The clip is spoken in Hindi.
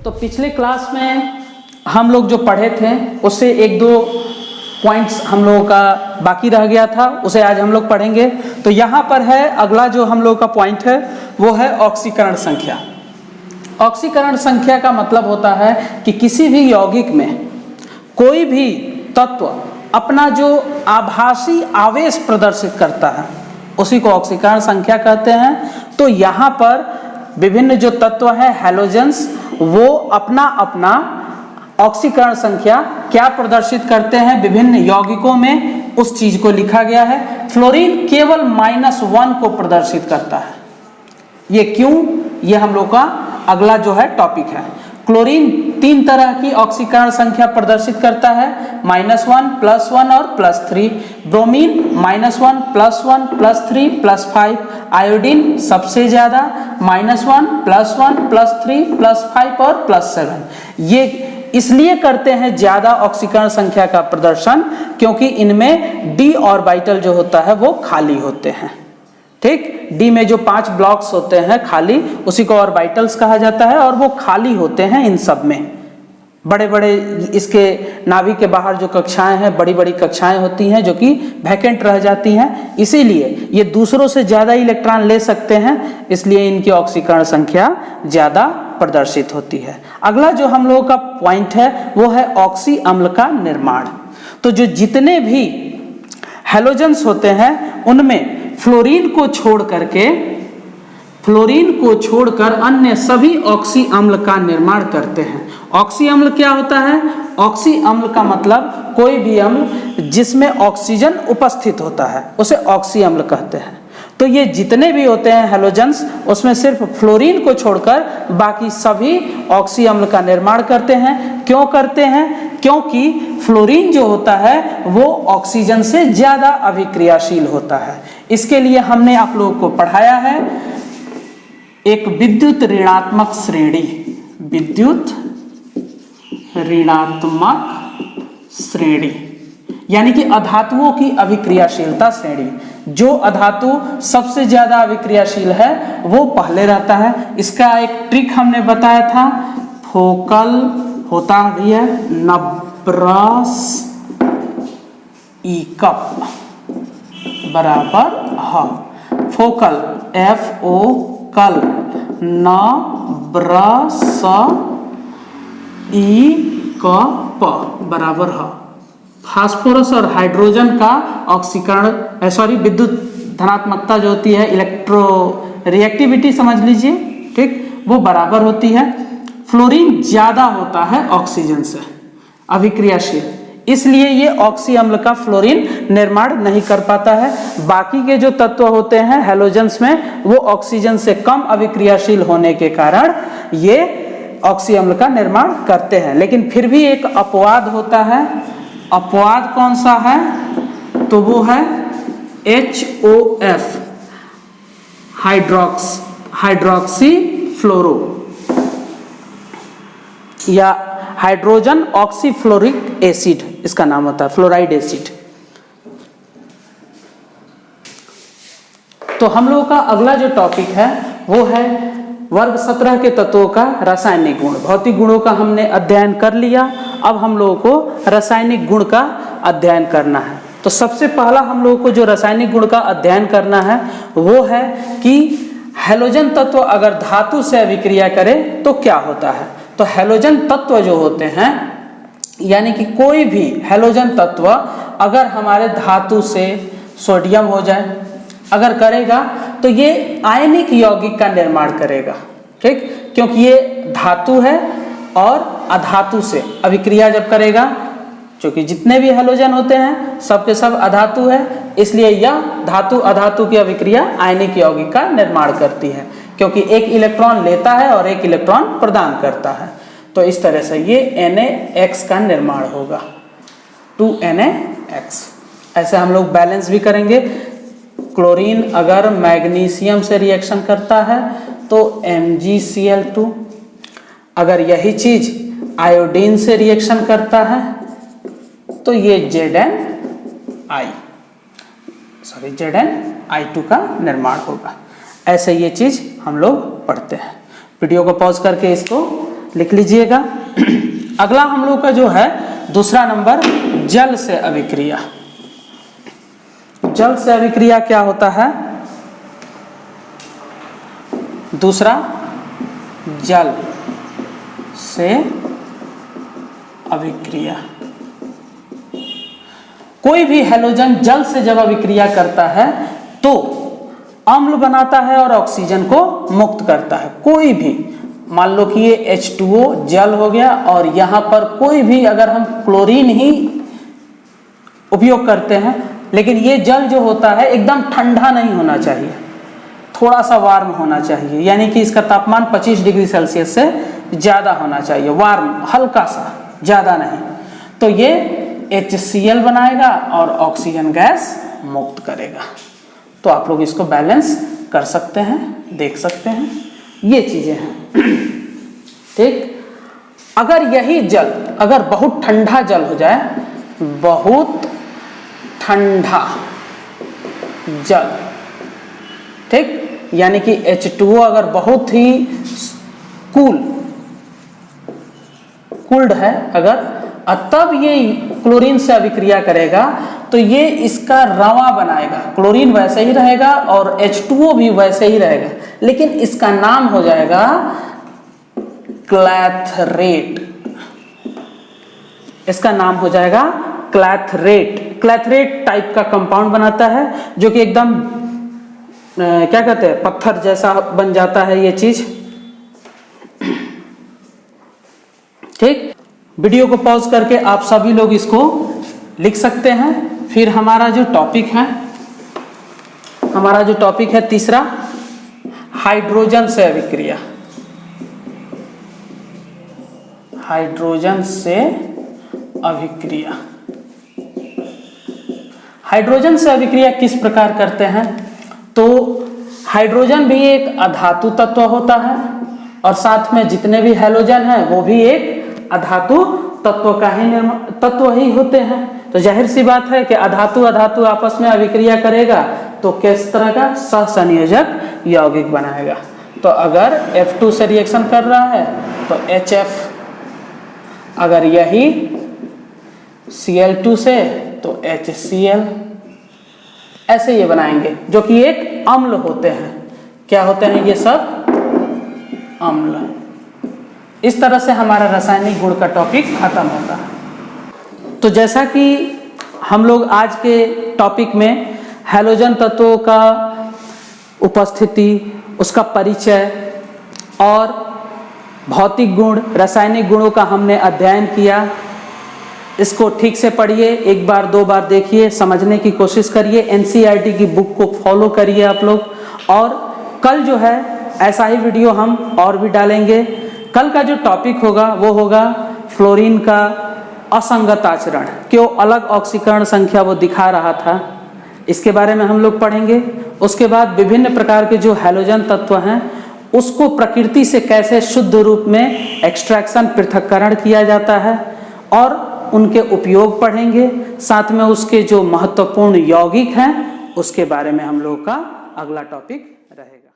तो पिछले क्लास में हम लोग जो पढ़े थे उससे एक दो पॉइंट्स हम लोगों का बाकी रह गया था, उसे आज हम लोग पढ़ेंगे। तो यहाँ पर है अगला जो हम लोगों का पॉइंट है वो है ऑक्सीकरण संख्या। ऑक्सीकरण संख्या का मतलब होता है कि किसी भी यौगिक में कोई भी तत्व अपना जो आभासी आवेश प्रदर्शित करता है उसी को ऑक्सीकरण संख्या कहते हैं। तो यहाँ पर विभिन्न जो तत्व हैं हैलोजेंस, वो अपना अपना ऑक्सीकरण संख्या क्या प्रदर्शित करते हैं विभिन्न यौगिकों में, उस चीज को लिखा गया है। फ्लोरीन केवल -1 को प्रदर्शित करता है। ये क्यों, ये हम लोग का अगला जो है टॉपिक है। क्लोरीन 3 तरह की ऑक्सीकरण संख्या प्रदर्शित करता है, -1, +1 और +3। ब्रोमीन -1, +1, +3, +5। आयोडीन सबसे ज्यादा -1, +1, +3, +5 और +7। ये इसलिए करते हैं ज्यादा ऑक्सीकरण संख्या का प्रदर्शन क्योंकि इनमें डी ऑर्बिटल जो होता है वो खाली होते हैं। ठीक, डी में जो 5 ब्लॉक्स होते हैं खाली, उसी को ऑर्बिटल्स कहा जाता है और वो खाली होते हैं इन सब में। बड़े बड़े इसके नाभिक के बाहर जो कक्षाएं हैं, बड़ी बड़ी कक्षाएं होती हैं जो कि वैकेंट रह जाती हैं, इसीलिए ये दूसरों से ज्यादा इलेक्ट्रॉन ले सकते हैं, इसलिए इनकी ऑक्सीकरण संख्या ज्यादा प्रदर्शित होती है। अगला जो हम लोगों का पॉइंट है वो है ऑक्सी अम्ल का निर्माण। तो जो जितने भी हैलोजेंस होते हैं उनमें फ्लोरीन को छोड़कर अन्य सभी ऑक्सी अम्ल का निर्माण करते हैं। ऑक्सी अम्ल क्या होता है? ऑक्सी अम्ल का मतलब कोई भी अम्ल जिसमें ऑक्सीजन उपस्थित होता है उसे ऑक्सी अम्ल कहते हैं। तो ये जितने भी होते हैं हैलोजेंस उसमें सिर्फ फ्लोरीन को छोड़कर बाकी सभी ऑक्सी अम्ल का निर्माण करते हैं। क्यों करते हैं? क्योंकि फ्लोरीन जो होता है वो ऑक्सीजन से ज्यादा अभिक्रियाशील होता है। इसके लिए हमने आप लोगों को पढ़ाया है एक विद्युत ऋणात्मक श्रेणी, यानी कि अधातुओं की अभिक्रियाशीलता श्रेणी। जो अधातु सबसे ज्यादा अभिक्रियाशील है वो पहले रहता है। इसका एक ट्रिक हमने बताया था, फोकल होता भी है नब्रस ई कप बराबर फोकल FO कल नब्रस ई कप बराबर फास्फोरस और हाइड्रोजन का ऑक्सीकरण विद्युत धनात्मकता जो होती है, इलेक्ट्रो रिएक्टिविटी समझ लीजिए, ठीक, वो बराबर होती है। फ्लोरीन ज्यादा होता है ऑक्सीजन से अभिक्रियाशील, इसलिए ये ऑक्सी अम्ल का फ्लोरीन निर्माण नहीं कर पाता है। बाकी के जो तत्व होते हैं हैलोजेंस में वो ऑक्सीजन से कम अभिक्रियाशील होने के कारण ये ऑक्सी अम्ल का निर्माण करते हैं। लेकिन फिर भी एक अपवाद होता है। अपवाद कौन सा है? तो वो है HOF हाइड्रोक्सी फ्लोरो या हाइड्रोजन ऑक्सीफ्लोरिक एसिड, इसका नाम होता है फ्लोराइड एसिड। तो हम लोगों का अगला जो टॉपिक है वो है वर्ग 17 के तत्वों का रासायनिक गुण। भौतिक गुणों का हमने अध्ययन कर लिया, अब हम लोगों को रासायनिक गुण का अध्ययन करना है। तो सबसे पहला हम लोगों को जो रासायनिक गुण का अध्ययन करना है वो है कि हैलोजन तत्व अगर धातु से अभिक्रिया करे तो क्या होता है। तो हैलोजन तत्व जो होते हैं, यानी कि कोई भी हैलोजन तत्व अगर हमारे धातु से सोडियम हो जाए अगर करेगा तो ये आयनिक यौगिक का निर्माण करेगा, ठीक, क्योंकि ये धातु है और अधातु से अभिक्रिया जब करेगा, क्योंकि जितने भी हैलोजन होते हैं सब के सब अधातु है, इसलिए यह धातु अधातु की अभिक्रिया आयनिक यौगिक का निर्माण करती है, क्योंकि एक इलेक्ट्रॉन लेता है और एक इलेक्ट्रॉन प्रदान करता है। तो इस तरह से ये NaX का निर्माण होगा, 2NaX। ऐसे हम लोग बैलेंस भी करेंगे। क्लोरीन अगर मैग्नीशियम से रिएक्शन करता है तो MgCl2, अगर यही चीज आयोडीन से रिएक्शन करता है तो ये ZnI2 का निर्माण होगा। ऐसे ये चीज हम लोग पढ़ते हैं। वीडियो को पॉज करके इसको लिख लीजिएगा। अगला हम लोग का जो है दूसरा नंबर, जल से अभिक्रिया। जल से अभिक्रिया क्या होता है? दूसरा, जल से अभिक्रिया। कोई भी हैलोजन जल से जब अभिक्रिया करता है तो अम्ल बनाता है और ऑक्सीजन को मुक्त करता है। कोई भी, मान लो कि ये H2O जल हो गया और यहाँ पर कोई भी अगर हम क्लोरीन ही उपयोग करते हैं, लेकिन ये जल जो होता है एकदम ठंडा नहीं होना चाहिए, थोड़ा सा वार्म होना चाहिए, यानी कि इसका तापमान 25 डिग्री सेल्सियस से ज़्यादा होना चाहिए, वार्म, हल्का सा, ज़्यादा नहीं। तो ये HCl बनाएगा और ऑक्सीजन गैस मुक्त करेगा। तो आप लोग इसको बैलेंस कर सकते हैं, देख सकते हैं, ये चीज़ें हैं। ठीक, अगर यही जल अगर बहुत ठंडा जल हो जाए, बहुत ठंडा जल, ठीक, यानी कि H2O अगर बहुत ही कूल्ड है अगर, तब ये क्लोरीन से अभिक्रिया करेगा तो ये इसका रवा बनाएगा। क्लोरीन वैसे ही रहेगा और H2O भी वैसे ही रहेगा, लेकिन इसका नाम हो जाएगा क्लैथरेट। इसका नाम हो जाएगा क्लैथरेट। क्लैथरेट टाइप का कंपाउंड बनाता है जो कि एकदम क्या कहते हैं, पत्थर जैसा बन जाता है ये चीज। ठीक, वीडियो को पॉज करके आप सभी लोग इसको लिख सकते हैं। फिर हमारा जो टॉपिक है तीसरा, हाइड्रोजन से अभिक्रिया। हाइड्रोजन से अभिक्रिया। हाइड्रोजन से अभिक्रिया किस प्रकार करते हैं? तो हाइड्रोजन भी एक अधातु तत्व होता है और साथ में जितने भी हैलोजन हैं वो भी एक अधातु तत्व ही होते हैं। तो जाहिर सी बात है कि अधातु आपस में अभिक्रिया करेगा तो किस तरह का सहसंयोजक यौगिक बनाएगा। तो अगर F2 से रिएक्शन कर रहा है तो HF, अगर यही Cl2 से तो HCl, ऐसे ये बनाएंगे जो कि एक अम्ल होते हैं। क्या होते हैं ये सब? अम्ल। इस तरह से हमारा रासायनिक गुण का टॉपिक खत्म होता है। तो जैसा कि हम लोग आज के टॉपिक में हैलोजन तत्वों का उपस्थिति, उसका परिचय और भौतिक गुण, रासायनिक गुणों का हमने अध्ययन किया। इसको ठीक से पढ़िए, एक बार दो बार देखिए, समझने की कोशिश करिए। NCERT की बुक को फॉलो करिए आप लोग। और कल जो है ऐसा ही वीडियो हम और भी डालेंगे। कल का जो टॉपिक होगा वो होगा फ्लोरीन का असंगत आचरण, क्यों अलग ऑक्सीकरण संख्या वो दिखा रहा था, इसके बारे में हम लोग पढ़ेंगे। उसके बाद विभिन्न प्रकार के जो हैलोजन तत्व हैं उसको प्रकृति से कैसे शुद्ध रूप में एक्सट्रैक्शन, पृथक्करण किया जाता है और उनके उपयोग पढ़ेंगे। साथ में उसके जो महत्वपूर्ण यौगिक हैं उसके बारे में हम लोग का अगला टॉपिक रहेगा।